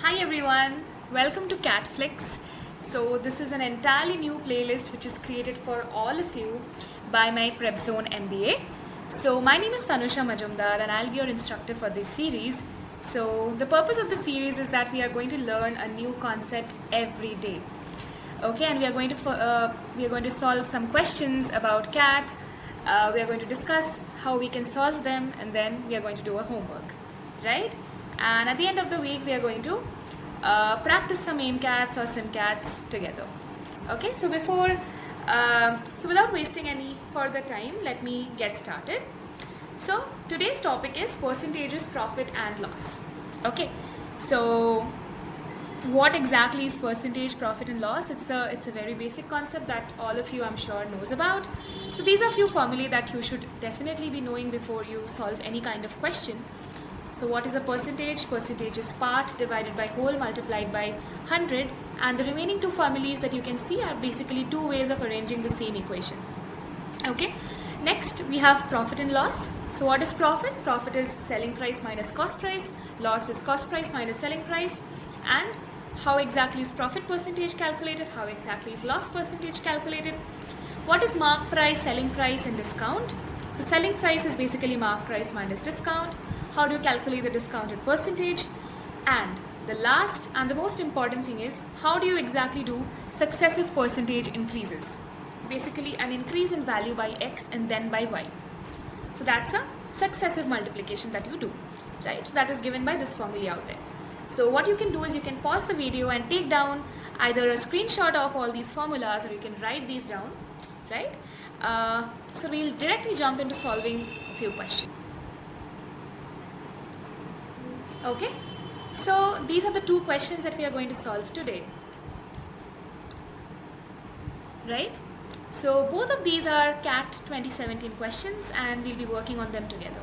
Hi everyone, welcome to Catflix. So this is an entirely new playlist which is created for all of you by my Prepzone MBA. So my name is Tanusha Majumdar and I'll be your instructor for this series. So the purpose of the series is that we are going to learn a new concept every day. Okay, and we are going to solve some questions about CAT. We are going to discuss how we can solve them, and then we are going to do a homework, right? And at the end of the week, we are going to practice some AIMCATs or SIMCATs together. Okay, so without wasting any further time, let me get started. So today's topic is percentages, profit and loss. Okay, so what exactly is percentage, profit and loss? It's a very basic concept that all of you, I'm sure, knows about. So these are few formulae that you should definitely be knowing before you solve any kind of question. So what is a percentage? Percentage is part divided by whole multiplied by 100, and the remaining two formulas that you can see are basically two ways of arranging the same equation. Okay, next we have profit and loss. So what is profit? Profit is selling price minus cost price. Loss is cost price minus selling price. And how exactly is profit percentage calculated? How exactly is loss percentage calculated? What is mark price, selling price and discount? So selling price is basically mark price minus discount. How do you calculate the discounted percentage? And the last and the most important thing is, how do you exactly do successive percentage increases? Basically an increase in value by X and then by Y. So that's a successive multiplication that you do, right? So that is given by this formula out there. So what you can do is you can pause the video and take down either a screenshot of all these formulas, or you can write these down, right? So we'll directly jump into solving a few questions. Okay, so these are the two questions that we are going to solve today, right? So both of these are CAT 2017 questions and we'll be working on them together.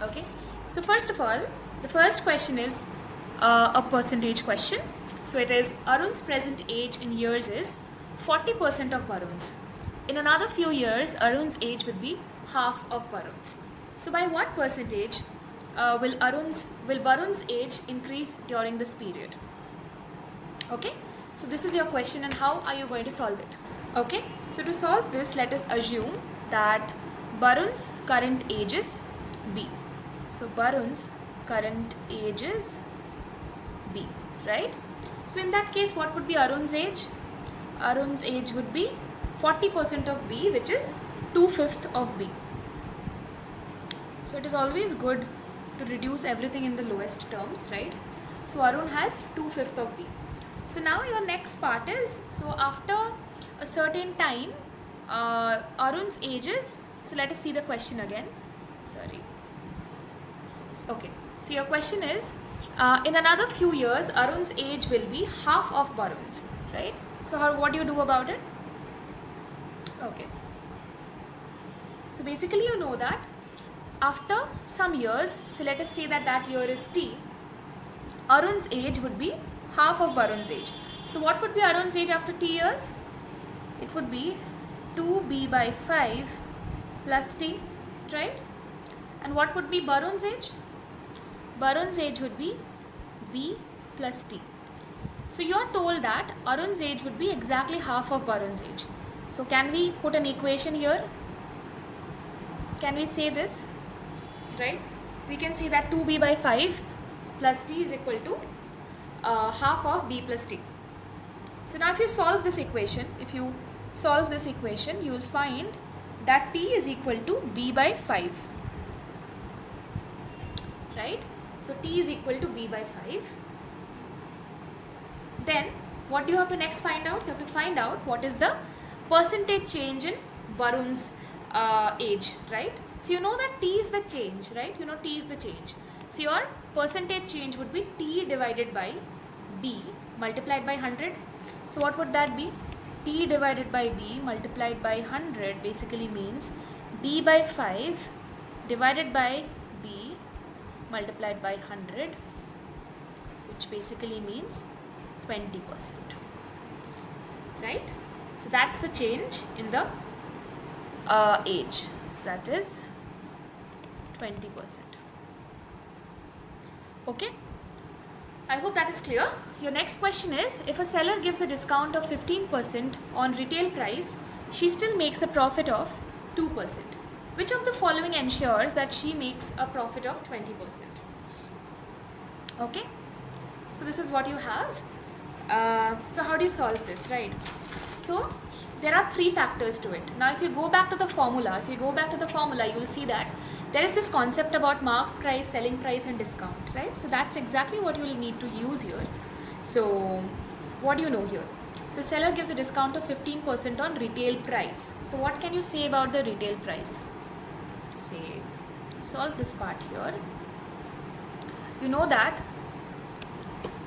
Okay, so first of all, the first question is a percentage question. So it is Arun's present age in years is 40% of Barun's. In another few years, Arun's age would be half of Barun's. So by what percentage will Barun's age increase during this period? Okay, so this is your question, and how are you going to solve it? Okay, so to solve this, let us assume that Barun's current age is B. So Barun's current age is B, right? So in that case, what would be Arun's age? Arun's age would be 40% of B, which is 2/5 of B. So it is always good to reduce everything in the lowest terms, right? So Arun has 2/5 of B. So now your next part is, so after a certain time, Arun's age is, so let us see the question again. Sorry. Okay, so your question is, in another few years, Arun's age will be half of Barun's, right? So what do you do about it? Okay. So basically you know that after some years, so let us say that that year is T, Arun's age would be half of Barun's age. So what would be Arun's age after T years? It would be 2B by 5 plus T, right? And what would be Barun's age? Barun's age would be B plus T. So you are told that Arun's age would be exactly half of Barun's age. So can we put an equation here? Can we say this? Right? We can say that 2B by 5 plus T is equal to half of B plus T. So now if you solve this equation, you will find that T is equal to B by 5. Right? So T is equal to B by 5. Then what do you have to next find out? You have to find out what is the percentage change in Barun's age, right? So you know that T is the change, right? You know T is the change. So your percentage change would be T divided by B multiplied by 100. So what would that be? T divided by B multiplied by 100 basically means B by 5 divided by B multiplied by 100, which basically means 20%, right? So that's the change in the age. So that is 20%. Okay. I hope that is clear. Your next question is, if a seller gives a discount of 15% on retail price, she still makes a profit of 2%. Which of the following ensures that she makes a profit of 20%? Okay, so this is what you have. So how do you solve this, right? So there are three factors to it. Now if you go back to the formula, you will see that there is this concept about mark price, selling price and discount, right? So that's exactly what you will need to use here. So what do you know here? So seller gives a discount of 15% on retail price. So what can you say about the retail price? Say, solve this part here. You know that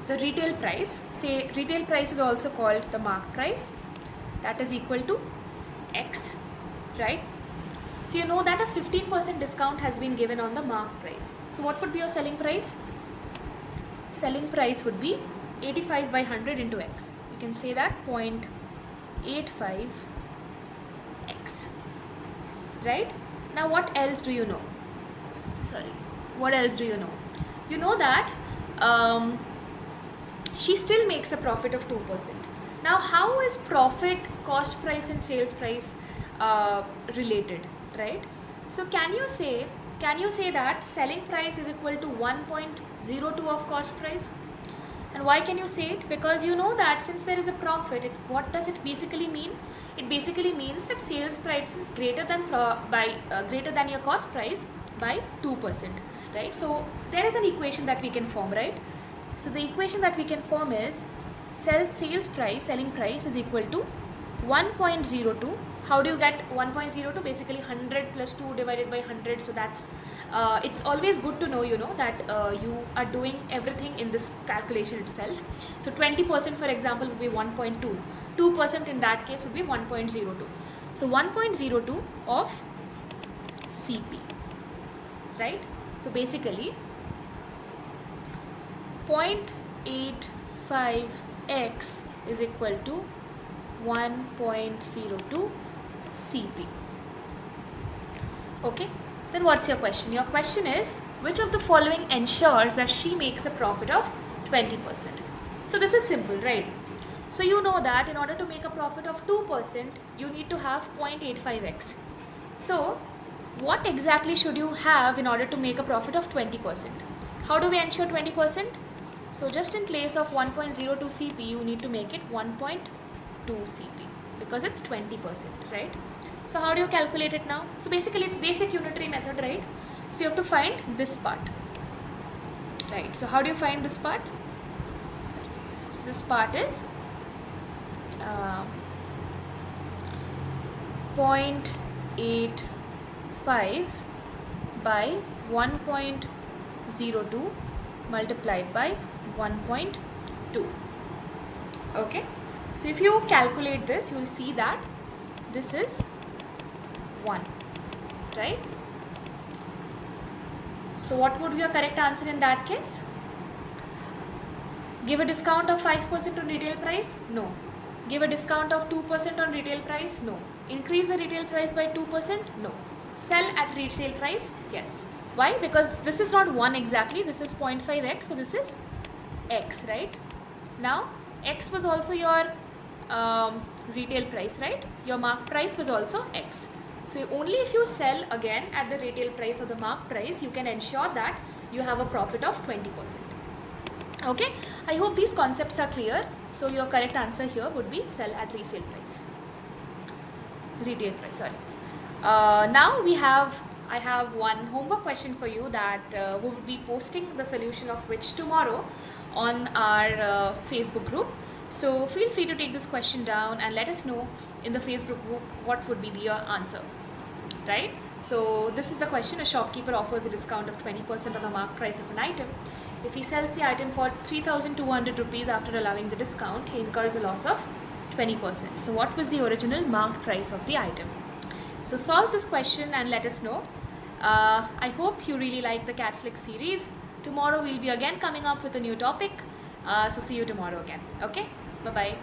the retail price, say retail price is also called the mark price, that is equal to X, right? So you know that a 15% discount has been given on the mark price. So what would be your selling price? Selling price would be 85 by 100 into X. You can say that 0.85X, right? Now what else do you know? What else do you know? You know that she still makes a profit of 2%. Now how is profit, cost price and sales price related, right? So can you say that selling price is equal to 1.02 of cost price? And why can you say it? Because you know that since there is a profit, what does it basically mean? It basically means that sales price is greater than your cost price by 2%, right? So there is an equation that we can form, right? So the equation that we can form is selling price is equal to 1.02. How do you get 1.02? Basically 100 plus 2 divided by 100. So that's it's always good to know, you know, that you are doing everything in this calculation itself. So 20% for example would be 1.2. 2% in that case would be 1.02. So 1.02 of CP, right? So basically 0.85X is equal to 1.02 CP. Okay, then what's your question? Your question is, which of the following ensures that she makes a profit of 20%? So this is simple, right? So you know that in order to make a profit of 2%, you need to have 0.85X. So what exactly should you have in order to make a profit of 20%? How do we ensure 20%? So just in place of 1.02 CP, you need to make it 1.2 CP because it's 20%, right? So how do you calculate it now? So basically it's basic unitary method, right? So you have to find this part, right? So how do you find this part? So this part is 0.85 by 1.02 multiplied by 1.2. Okay, so if you calculate this, you will see that this is 1, right? So what would be your correct answer in that case? Give a discount of 5% on retail price? No. Give a discount of 2% on retail price? No. Increase the retail price by 2%? No. Sell at retail price? Yes. Why? Because this is not 1 exactly, this is 0.5x, so this is x, right? Now x was also your retail price, right? Your mark price was also x. So only if you sell again at the retail price or the mark price, you can ensure that you have a profit of 20%. Okay, I hope these concepts are clear. So your correct answer here would be sell at retail price. Now I have one homework question for you that we will be posting the solution of which tomorrow on our Facebook group. So feel free to take this question down and let us know in the Facebook group what would be the answer, right? So this is the question. A shopkeeper offers a discount of 20% on the mark price of an item. If he sells the item for 3,200 rupees after allowing the discount, he incurs a loss of 20%. So what was the original marked price of the item? So solve this question and let us know. I hope you really like the CATFlix series. Tomorrow we'll be again coming up with a new topic. So see you tomorrow again. Okay? Bye-bye.